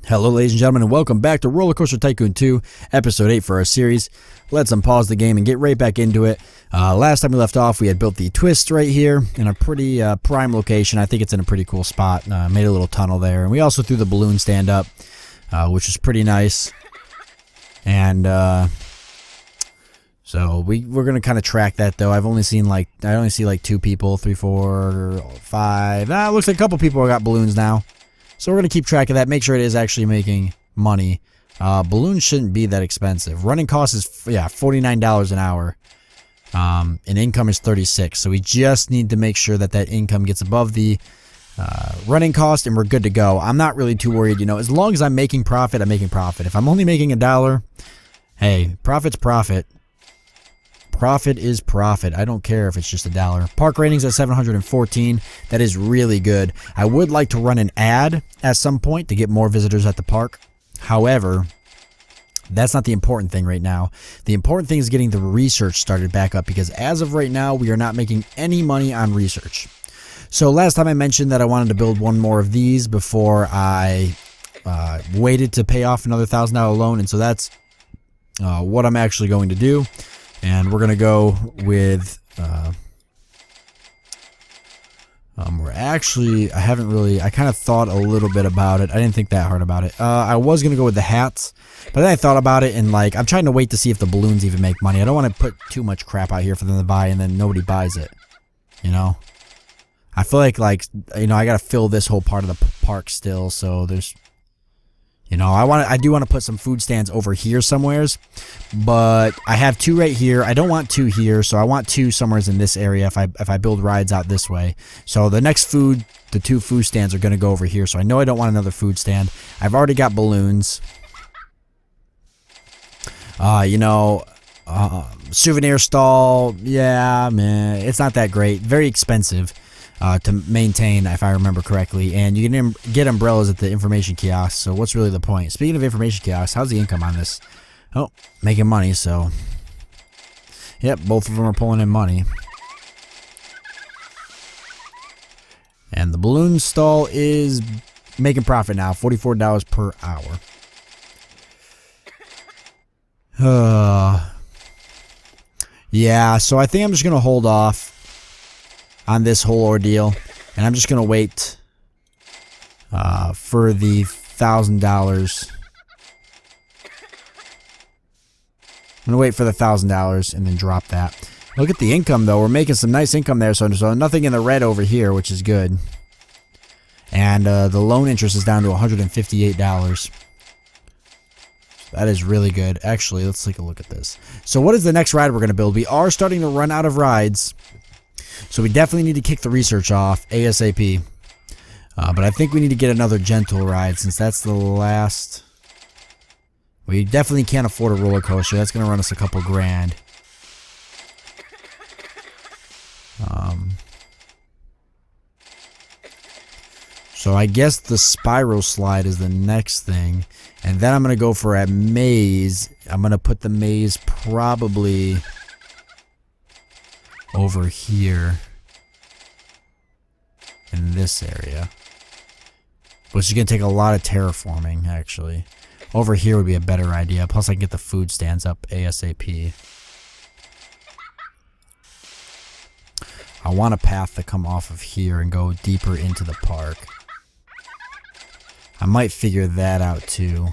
Hello ladies and gentlemen, and welcome back to Roller Coaster Tycoon 2, Episode 8 for our series. Let's unpause the game and get right back into it. Last time we left off, we had built the twist right here in a pretty prime location. I think it's in a pretty cool spot. Made a little tunnel there. And we also threw the balloon stand up, which is pretty nice. And so we're going to kind of track that though. I only see like 2 people, 3, 4, 5. It looks like a couple people got balloons now. So we're going to keep track of that, make sure it is actually making money. Balloons shouldn't be that expensive. Running cost is, $49 an hour. And income is 36. So we just need to make sure that that income gets above the running cost and we're good to go. I'm not really too worried, as long as I'm making profit, I'm making profit. If I'm only making $1, hey, profit's profit. Profit is profit. I don't care if it's just $1. Park ratings at 714. That is really good. I would like to run an ad at some point to get more visitors at the park. However, that's not the important thing right now. The important thing is getting the research started back up, because as of right now, we are not making any money on research. So last time I mentioned that I wanted to build one more of these before I waited to pay off another $1,000 loan, and so that's what I'm actually going to do. And we're going to go with, I kind of thought a little bit about it. I didn't think that hard about it. I was going to go with the hats, but then I thought about it, and I'm trying to wait to see if the balloons even make money. I don't want to put too much crap out here for them to buy and then nobody buys it, I feel like I got to fill this whole part of the park still, so there's... I do want to put some food stands over here somewheres, but I have 2 right here. I don't want 2 here, so I want 2 somewheres in this area if I build rides out this way. So the next the 2 food stands are going to go over here, so I know I don't want another food stand. I've already got balloons. Souvenir stall, yeah, man, it's not that great. Very expensive. To maintain, if I remember correctly, and you can get umbrellas at the information kiosk, so what's really the point? Speaking of information kiosks, how's the income on this? Oh, making money, so... Yep, both of them are pulling in money. And the balloon stall is making profit now, $44 per hour. Yeah, so I think I'm just going to hold off on this whole ordeal, and I'm just gonna wait for the $1,000. I'm gonna wait for the $1,000 and then drop that. Look at the income though. We're making some nice income there, so nothing in the red over here, which is good. And the loan interest is down to $158. That is really good. Actually, let's take a look at this. So what is the next ride we're gonna build? We are starting to run out of rides. So we definitely need to kick the research off ASAP. But I think we need to get another gentle ride, since that's the last. We definitely can't afford a roller coaster. That's going to run us a couple grand. So I guess the spiral slide is the next thing. And then I'm going to go for a maze. I'm going to put the maze probably over here in this area, which is going to take a lot of terraforming. Actually, over here would be a better idea, plus I can get the food stands up ASAP. I want a path to come off of here and go deeper into the park. I might figure that out too.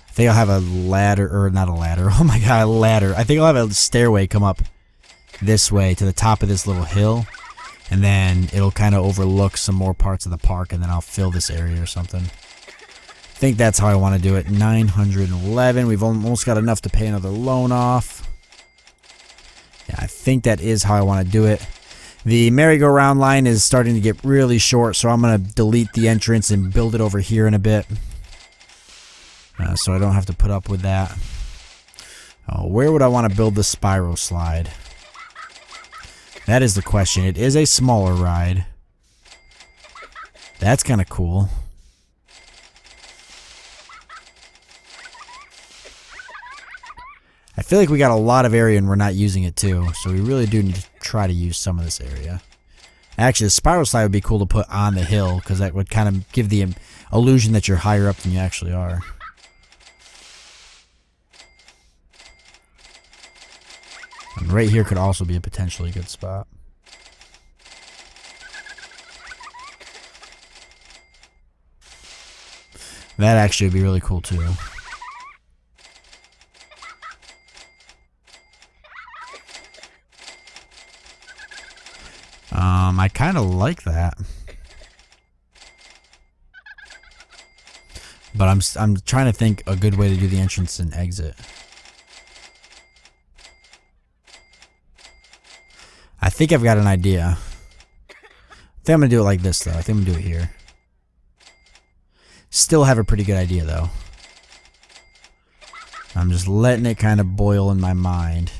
I think I'll have a ladder, or not a ladder, oh my god, a ladder. I think I'll have a stairway come up this way to the top of this little hill, and then it'll kind of overlook some more parts of the park, and then I'll fill this area or something. I think that's how I want to do it. 911, we've almost got enough to pay another loan off. Yeah, I think that is how I want to do it. The merry-go-round line is starting to get really short, so I'm going to delete the entrance and build it over here in a bit. So I don't have to put up with that. Where would I want to build the spiral slide? That is the question. It is a smaller ride. That's kind of cool. I feel like we got a lot of area and we're not using it too, so we really do need to try to use some of this area. Actually, the spiral slide would be cool to put on the hill, because that would kind of give the illusion that you're higher up than you actually are. And right here could also be a potentially good spot. That actually would be really cool too. I kind of like that. But I'm trying to think a good way to do the entrance and exit. I think I've got an idea. I think I'm going to do it like this though. I think I'm going to do it here. Still have a pretty good idea though. I'm just letting it kind of boil in my mind.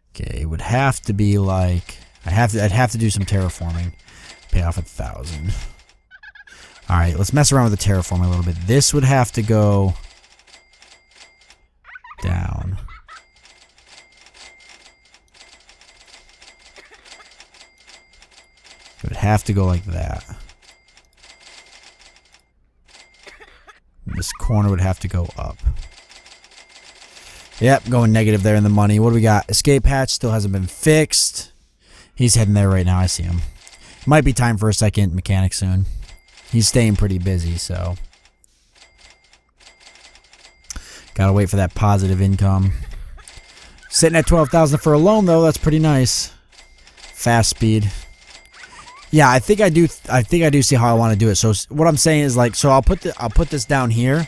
Okay, it would have to be like I'd have to do some terraforming. Pay off 1,000. Alright, let's mess around with the terraforming a little bit. This would have to go down. It would have to go like that. This corner would have to go up. Yep, going negative there in the money. What do we got? Escape hatch still hasn't been fixed. He's heading there right now. I see him. Might be time for a second mechanic soon. He's staying pretty busy, so. Gotta wait for that positive income. Sitting at 12,000 for a loan, though. That's pretty nice. Fast speed. Yeah, I think I do see how I want to do it. So what I'm saying is like, so I'll put this down here,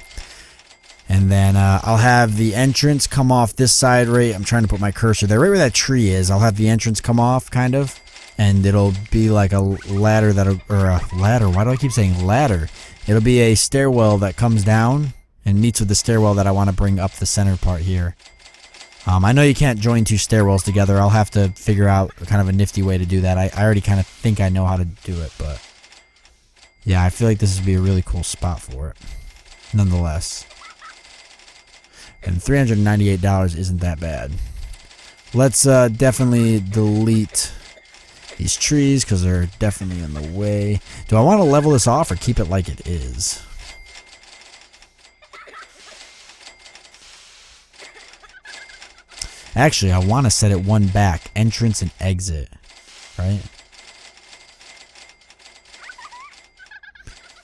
and then I'll have the entrance come off this side. Right, I'm trying to put my cursor there, right where that tree is. I'll have the entrance come off, kind of, and it'll be like a ladder or a ladder. Why do I keep saying ladder? It'll be a stairwell that comes down and meets with the stairwell that I want to bring up the center part here. I know you can't join two stairwells together. I'll have to figure out kind of a nifty way to do that. I already kind of think I know how to do it, but yeah, I feel like this would be a really cool spot for it, nonetheless. And $398 isn't that bad. Let's definitely delete these trees because they're definitely in the way. Do I want to level this off or keep it like it is? Actually, I want to set it one back. Entrance and exit. Right?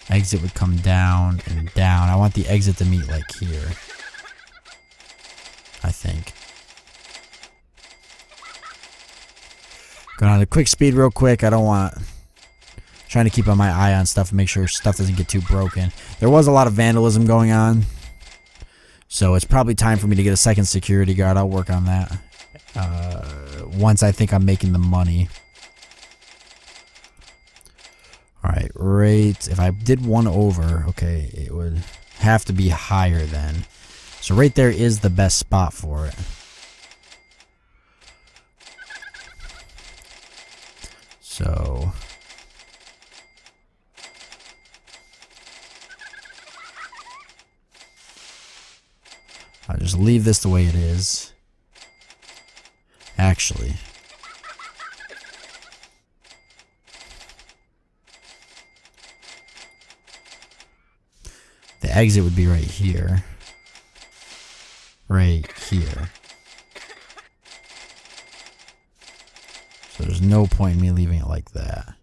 Exit would come down and down. I want the exit to meet like here. I think. Going on a quick speed real quick. I don't want... Trying to keep my eye on stuff and make sure stuff doesn't get too broken. There was a lot of vandalism going on. So it's probably time for me to get a second security guard. I'll work on that once I think I'm making the money. Alright, right. If I did one over, okay, it would have to be higher then. So right there is the best spot for it. So... I'll just leave this the way it is. Actually. The exit would be right here. Right here. So there's no point in me leaving it like that.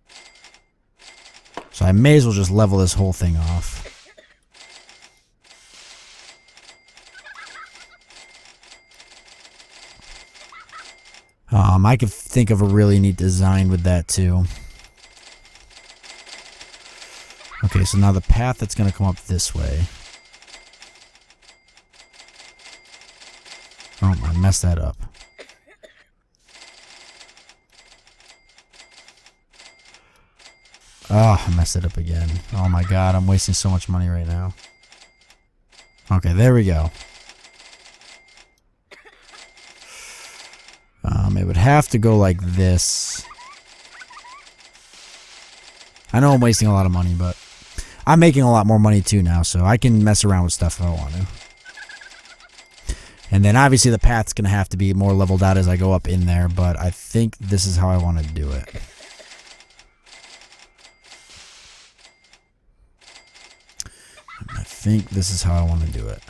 So I may as well just level this whole thing off. I could think of a really neat design with that too. Okay, so now the path that's going to come up this way. Oh, I messed that up. Oh, I messed it up again. Oh my god, I'm wasting so much money right now. Okay, there we go. It would have to go like this. I know I'm wasting a lot of money, but I'm making a lot more money too now, so I can mess around with stuff if I want to. And then obviously the path's going to have to be more leveled out as I go up in there, but I think this is how I want to do it. think this is how I want to do it.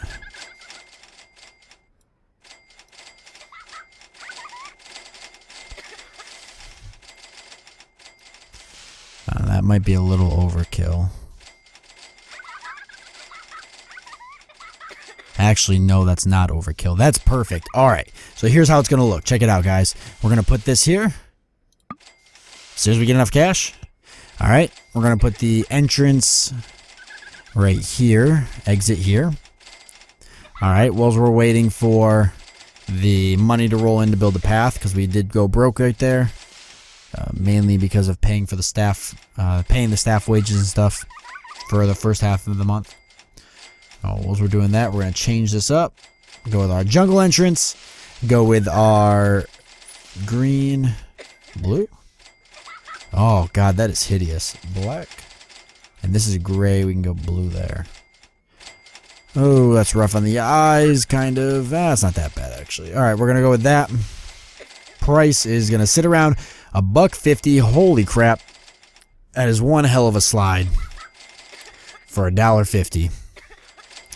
That might be a little overkill. Actually, no, that's not overkill. That's perfect. All right, so here's how it's going to look. Check it out, guys. We're going to put this here. As soon as we get enough cash. All right, we're going to put the entrance right here. Exit here. All right, while we're waiting for the money to roll in to build the path, because we did go broke right there. Mainly because of paying for the staff, paying the staff wages and stuff for the first half of the month. While we're doing that, we're going to change this up. Go with our jungle entrance. Go with our green, blue. Oh, God, that is hideous. Black. And this is gray. We can go blue there. Oh, that's rough on the eyes, kind of. It's not that bad, actually. All right, we're going to go with that. Price is going to sit around $1.50. Holy crap. That is one hell of a slide for $1.50.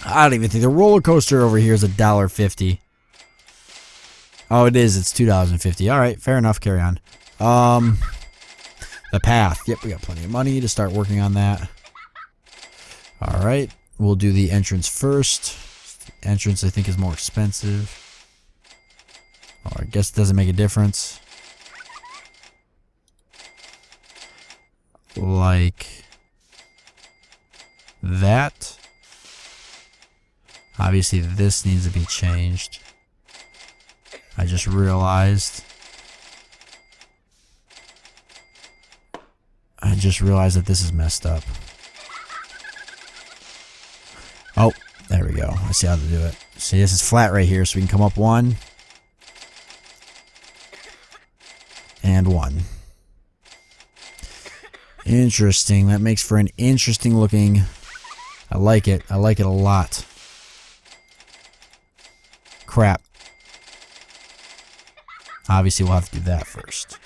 I don't even think the roller coaster over here is $1.50. Oh, it is. It's $2.50. All right, fair enough. Carry on. The path. Yep, we got plenty of money to start working on that. All right, we'll do the entrance first. The entrance, I think, is more expensive. Oh, I guess it doesn't make a difference. Like that. Obviously, this needs to be changed. I just realized. That this is messed up. Oh, there we go. I see how to do it. See, this is flat right here, so we can come up one. And one. Interesting. That makes for an interesting looking. I like it. I like it a lot. Crap. Obviously, we'll have to do that first.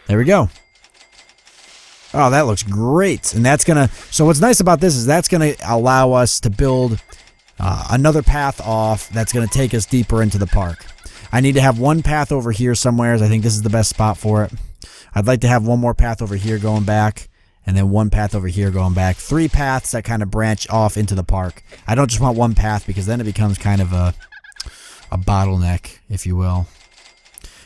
There we go. Oh, that looks great. And that's going to... So what's nice about this is that's going to allow us to build another path off that's going to take us deeper into the park. I need to have one path over here somewhere. I think this is the best spot for it. I'd like to have one more path over here going back, and then one path over here going back. 3 paths that kind of branch off into the park. I don't just want one path because then it becomes kind of a bottleneck, if you will.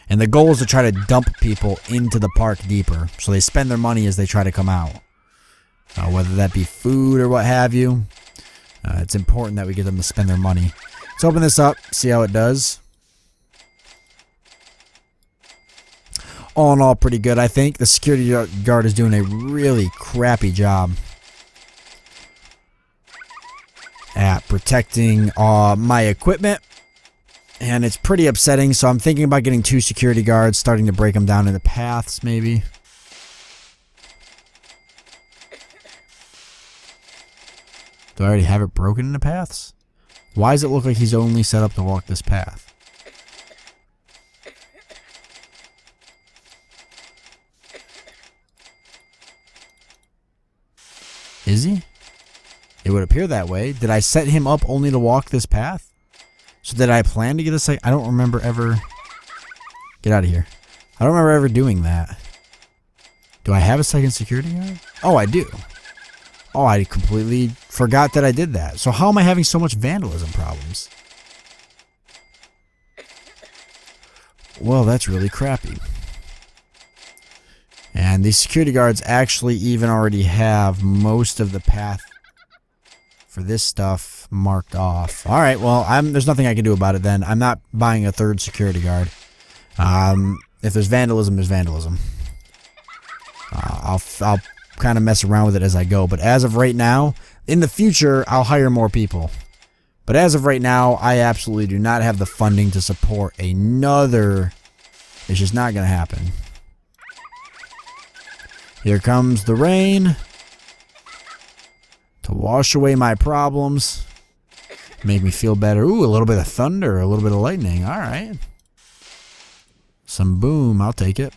And the goal is to try to dump people into the park deeper, so they spend their money as they try to come out. Whether that be food or what have you. It's important that we get them to spend their money. Let's open this up, see how it does. All in all, pretty good, I think. The security guard is doing a really crappy job at protecting my equipment. And it's pretty upsetting, so I'm thinking about getting 2 security guards, starting to break them down into paths, maybe. Do I already have it broken into paths? Why does it look like he's only set up to walk this path? Is he? It would appear that way. Did I set him up only to walk this path? So did I plan to get a second? I don't remember ever... Get out of here. I don't remember ever doing that. Do I have a second security guard? Oh, I do. Oh, I completely forgot that I did that. So how am I having so much vandalism problems? Well, that's really crappy. And these security guards actually even already have most of the path for this stuff marked off. All right, well, there's nothing I can do about it then. I'm not buying a 3rd security guard. If there's vandalism, there's vandalism. I'll kind of mess around with it as I go. But as of right now, in the future, I'll hire more people. But as of right now, I absolutely do not have the funding to support another. It's just not going to happen. Here comes the rain to wash away my problems. Make me feel better. Ooh, a little bit of thunder, a little bit of lightning. All right. Some boom. I'll take it.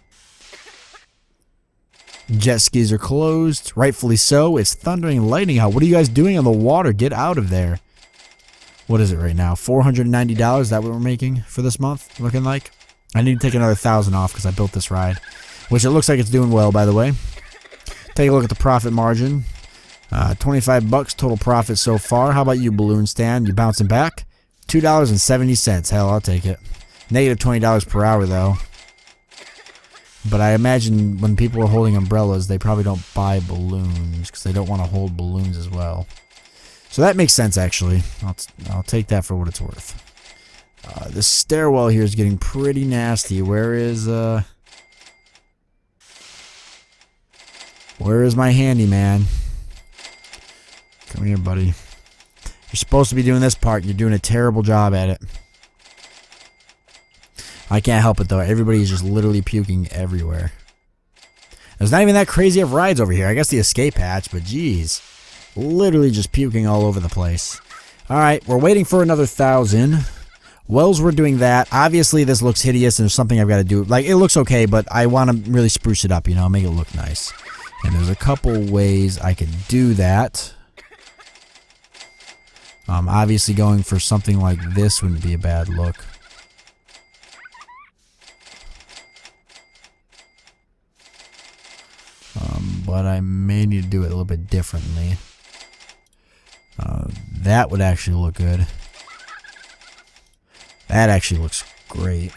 Jet skis are closed. Rightfully so. It's thundering and lightning out. What are you guys doing on the water? Get out of there. What is it right now? $490? Is that what we're making for this month? Looking like? I need to take another 1,000 off because I built this ride. Which it looks like it's doing well, by the way. Take a look at the profit margin. 25 bucks total profit so far. How about you, balloon stand? You bouncing back? $2.70. Hell, I'll take it. Negative $20 per hour, though. But I imagine when people are holding umbrellas, they probably don't buy balloons because they don't want to hold balloons as well. So that makes sense, actually. I'll take that for what it's worth. This stairwell here is getting pretty nasty. Where is my handyman? Come here, buddy. You're supposed to be doing this part. You're doing a terrible job at it. I can't help it, though. Everybody's just literally puking everywhere. There's not even that crazy of rides over here. I guess the escape hatch, but geez. Literally just puking all over the place. Alright, we're waiting for another 1,000. Whilst we're doing that, obviously this looks hideous and there's something I've got to do. Like, it looks okay, but I want to really spruce it up, you know, make it look nice. And there's a couple ways I could do that. Obviously going for something like this wouldn't be a bad look. But I may need to do it a little bit differently. That would actually look good. That actually looks great.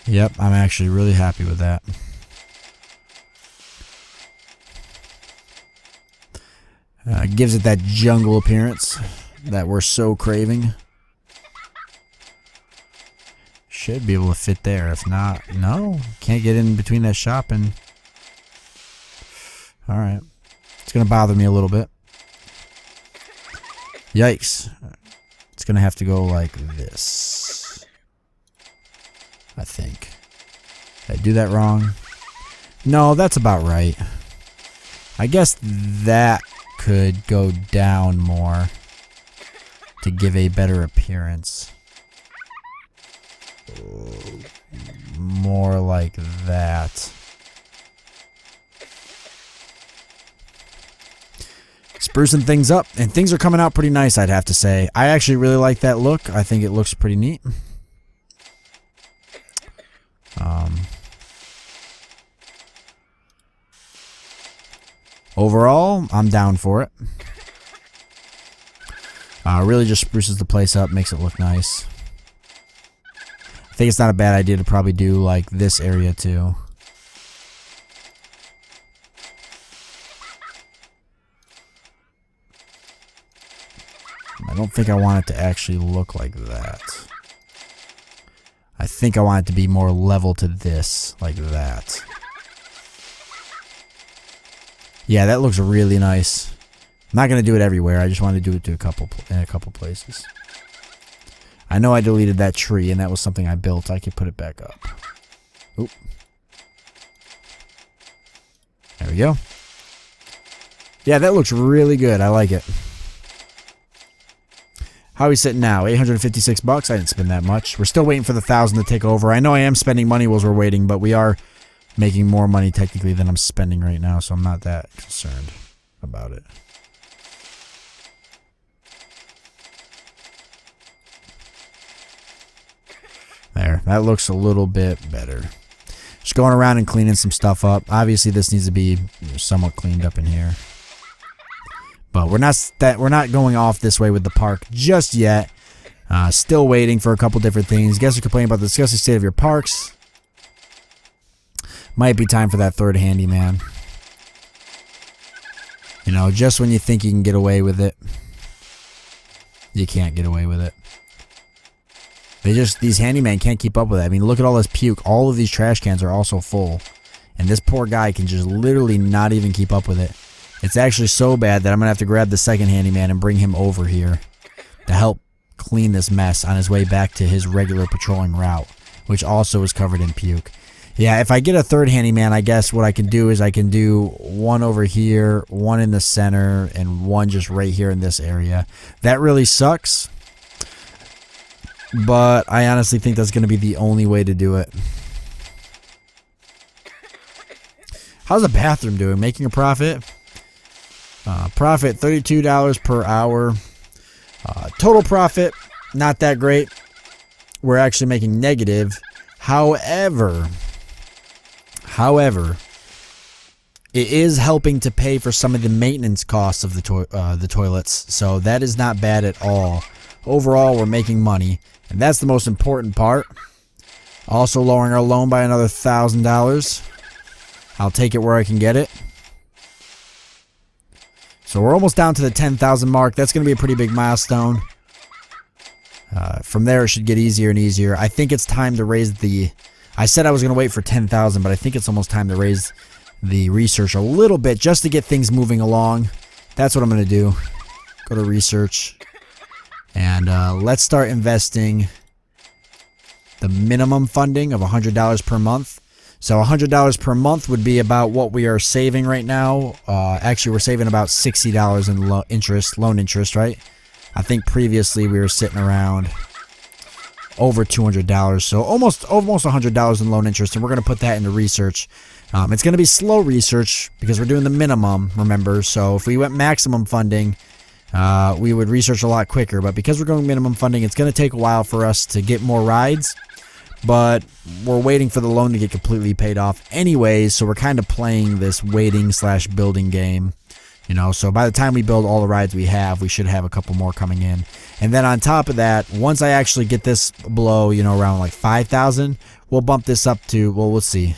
Yep, I'm actually really happy with that. Gives it that jungle appearance that we're so craving. Should be able to fit there. If not, no. Can't get in between that shop and... Alright. It's going to bother me a little bit. Yikes. It's going to have to go like this. I think. Did I do that wrong? No, that's about right. I guess that could go down more to give a better appearance. More like that. Sprucing things up, and things are coming out pretty nice, I'd have to say. I actually really like that look. I think it looks pretty neat. Overall, I'm down for it. Really just spruces the place up, makes it look nice. I think it's not a bad idea to probably do like this area too. I don't think I want it to actually look like that. I think I want it to be more level to this, like that. Yeah, that looks really nice. I'm not going to do it everywhere. I just want to do it to in a couple places. I know I deleted that tree, and that was something I built. I could put it back up. Oop. There we go. Yeah, that looks really good. I like it. How are we sitting now? 856 bucks. I didn't spend that much. We're still waiting for the 1,000 to take over. I know I am spending money while we're waiting, but we are making more money technically than I'm spending right now, so I'm not that concerned about it. There, that looks a little bit better. Just going around and cleaning some stuff up. Obviously, this needs to be somewhat cleaned up in here. But we're not going off this way with the park just yet. Still waiting for a couple different things. Guests are complaining about the disgusting state of your parks. Might be time for that third handyman. You know, just when you think you can get away with it, you can't get away with it. These handymen can't keep up with it. I mean, look at all this puke. All of these trash cans are also full. And this poor guy can just literally not even keep up with it. It's actually so bad that I'm going to have to grab the second handyman and bring him over here to help clean this mess on his way back to his regular patrolling route, which also is covered in puke. Yeah, if I get a third handyman, I guess what I can do is I can do one over here, one in the center, and one just right here in this area. That really sucks, but I honestly think that's going to be the only way to do it. How's the bathroom doing? Making a profit? Profit $32 per hour. Total profit, not that great. We're actually making negative. However, it is helping to pay for some of the maintenance costs of the toilets, so that is not bad at all. Overall, we're making money, and that's the most important part. Also lowering our loan by another $1,000. I'll take it where I can get it. So we're almost down to the 10,000 mark. That's going to be a pretty big milestone. From there, it should get easier and easier. I think it's time to raise the... I said I was going to wait for 10,000, but I think it's almost time to raise the research a little bit just to get things moving along. That's what I'm going to do. Go to research. And let's start investing the minimum funding of $100 per month. So $100 per month would be about what we are saving right now. Actually, we're saving about $60 in loan interest, right? I think previously we were sitting around over $200, so almost $100 in loan interest, and we're going to put that into research. It's going to be slow research because we're doing the minimum, remember? So if we went maximum funding, we would research a lot quicker, but because we're going minimum funding, it's going to take a while for us to get more rides. But we're waiting for the loan to get completely paid off anyways, so we're kind of playing this waiting/building game. You know, so by the time we build all the rides we have, we should have a couple more coming in. And then on top of that, once I actually get this below, you know, around like 5,000, we'll bump this up to, well, we'll see.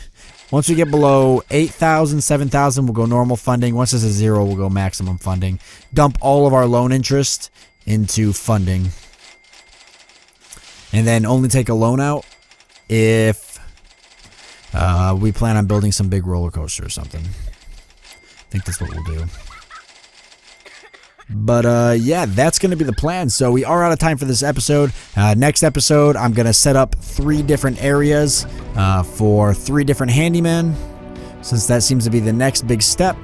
Once we get below 8,000, 7,000, we'll go normal funding. Once it's a 0, we'll go maximum funding. Dump all of our loan interest into funding. And then only take a loan out if we plan on building some big roller coaster or something. I think that's what we'll do. But yeah, that's going to be the plan. So we are out of time for this episode. Next episode, I'm going to set up 3 different areas for 3 different handymen. Since that seems to be the next big step,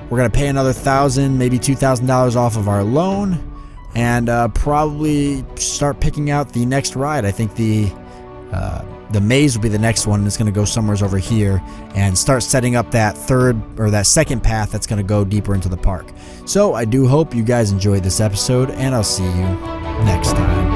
we're going to pay another $1,000, maybe $2,000 off of our loan, and probably start picking out the next ride. I think the maze will be the next one. It's going to go somewhere over here and start setting up that that second path that's going to go deeper into the park. So I do hope you guys enjoyed this episode, and I'll see you next time.